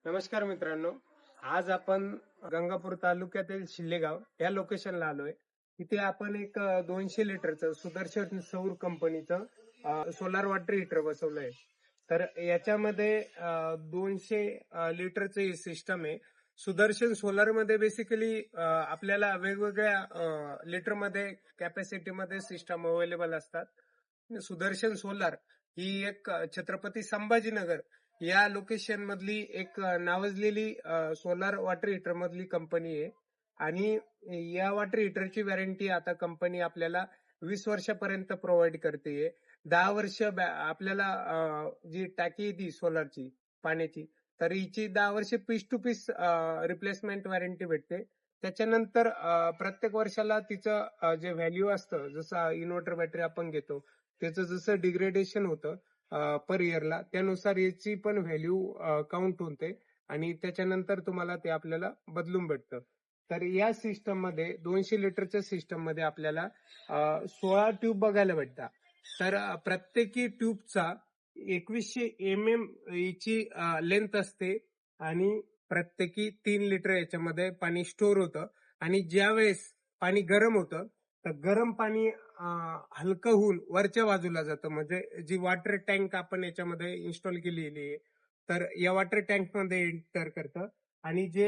नमस्कार मित्रांनो. आज आपण गंगापूर तालुक्यातील शिल्लेगाव या लोकेशनला आलोय. इथे आपण एक 200 लिटरचं सुदर्शन सौर कंपनीचं सोलार वॉटर हीटर बसवलंय. तर याच्यामध्ये 200 लिटरचं सिस्टम आहे. सुदर्शन सोलार मध्ये बेसिकली आपल्याला वेगवेगळ्या लिटरमध्ये कॅपॅसिटीमध्ये सिस्टम अवेलेबल असतात. सुदर्शन सोलार ही एक छत्रपती संभाजीनगर या लोकेशन मधली एक नावाजलेली सोलार वॉटर हीटर मधली कंपनी आहे. आणि या वॉटर हीटरची वॉरंटी आता कंपनी आपल्याला 20 वर्षापर्यंत प्रोव्हाइड करते. 10 वर्ष आपल्याला जी टाकी ती सोलारची पाण्याची, तर हिची 10 वर्ष piece to piece replacement warranty भेटते. त्याच्यानंतर प्रत्येक वर्षाला तिचं जे व्हॅल्यू असतं, जसं इन्व्हर्टर बॅटरी आपण घेतो त्याचं जसं डिग्रेडेशन होतं पर इयरला, त्यानुसार याची पण व्हॅल्यू काउंट होते आणि त्याच्यानंतर तुम्हाला ते आपल्याला बदलून भेटतं. तर या सिस्टम मध्ये 200 लिटरच्या सिस्टम मध्ये आपल्याला 16 ट्यूब बघायला भेटतात. तर प्रत्येकी ट्यूबचा 2100 mm ची लेंथ असते आणि प्रत्येकी 3 लिटर याच्यामध्ये पाणी स्टोअर होतं. आणि ज्या वेळेस पाणी गरम होतं तर गरम पाणी हलकं होऊन वरच्या बाजूला जातं. म्हणजे जी वॉटर टँक आपण याच्यामध्ये इन्स्टॉल केलेली आहे, तर या वॉटर टँक मध्ये एंटर करतं आणि जे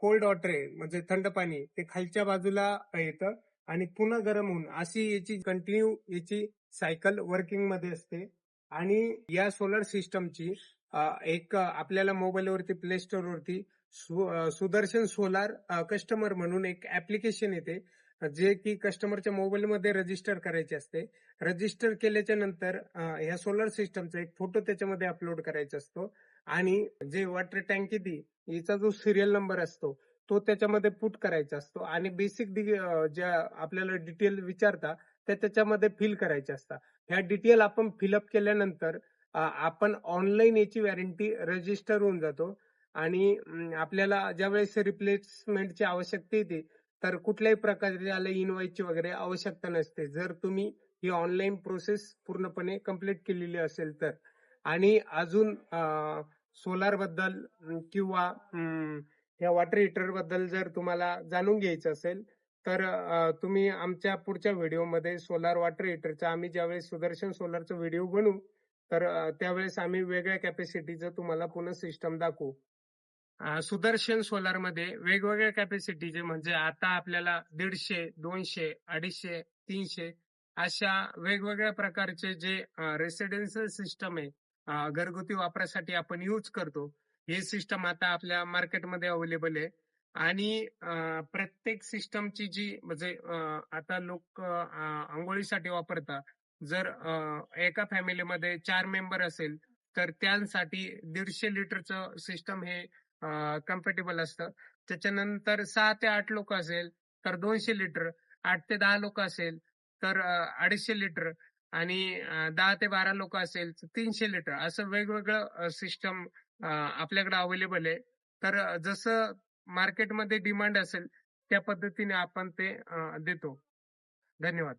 कोल्ड वॉटर आहे म्हणजे थंड पाणी ते खालच्या बाजूला येतं आणि पुन्हा गरम होऊन अशी याची कंटिन्यू याची सायकल वर्किंग मध्ये असते. आणि या सोलर सिस्टमची एक आपल्याला मोबाईलवरती प्ले स्टोअर वरती सुदर्शन सोलार कस्टमर म्हणून एक ऍप्लिकेशन येते, जे की कस्टमरच्या मोबाईलमध्ये रजिस्टर करायचे असते. रजिस्टर केल्याच्या नंतर ह्या सोलर सिस्टमचा एक फोटो त्याच्यामध्ये अपलोड करायचा असतो आणि जे वॉटर टँक आहे हिचा जो सिरियल नंबर असतो तो त्याच्यामध्ये पुट करायचा असतो आणि बेसिक ज्या आपल्याला डिटेल विचारता त्या त्याच्यामध्ये फिल करायच्या असतात. ह्या डिटेल आपण फिलअप केल्यानंतर आपण ऑनलाईन याची वॉरंटी रजिस्टर होऊन जातो. आणि आपल्याला ज्यावेळेस रिप्लेसमेंटची आवश्यकता येते तर कुठल्याही प्रकारे इनवाईसची वगैरे आवश्यकता नसते, जर तुम्ही ही ऑनलाईन प्रोसेस पूर्णपणे कंप्लीट केलेली असेल तर. आणि अजून सोलार बद्दल किंवा या वॉटर हीटर बद्दल जर तुम्हाला जाणून घ्यायचं असेल तर तुम्ही आमच्या पुढच्या व्हिडिओमध्ये सोलार वॉटर हीटरचा आम्ही ज्यावेळेस सुदर्शन सोलारचा व्हिडिओ बनवू तर त्यावेळेस आम्ही वेगळ्या कॅपॅसिटीचं तुम्हाला पुन्हा सिस्टम दाखवू. सुदर्शन सोलार मध्ये वेगवेगळ्या कॅपॅसिटीचे म्हणजे आता आपल्याला 150, 200, 250, 300 अशा वेगवेगळ्या प्रकारचे जे रेसिडेन्शियल सिस्टम आहे, घरगुती वापरासाठी आपण यूज करतो, हे सिस्टम आता आपल्या मार्केटमध्ये अवेलेबल आहे. आणि प्रत्येक सिस्टमची जी म्हणजे आता लोक आंघोळीसाठी वापरतात. जर एका फॅमिलीमध्ये 4 मेंबर असेल तर त्यांसाठी 150 लिटरचं सिस्टम हे कम्फर्टेबल असतं. त्याच्यानंतर 6 ते 8 लोक असेल तर 200 लिटर, 8 ते 10 लोक असेल तर 250 लिटर आणि 10 ते 12 लोक असेल तर 300 लिटर, असं वेगवेगळं सिस्टम आपल्याकडे अवेलेबल आहे. तर जसं मार्केटमध्ये डिमांड असेल त्या पद्धतीने आपण ते देतो. धन्यवाद.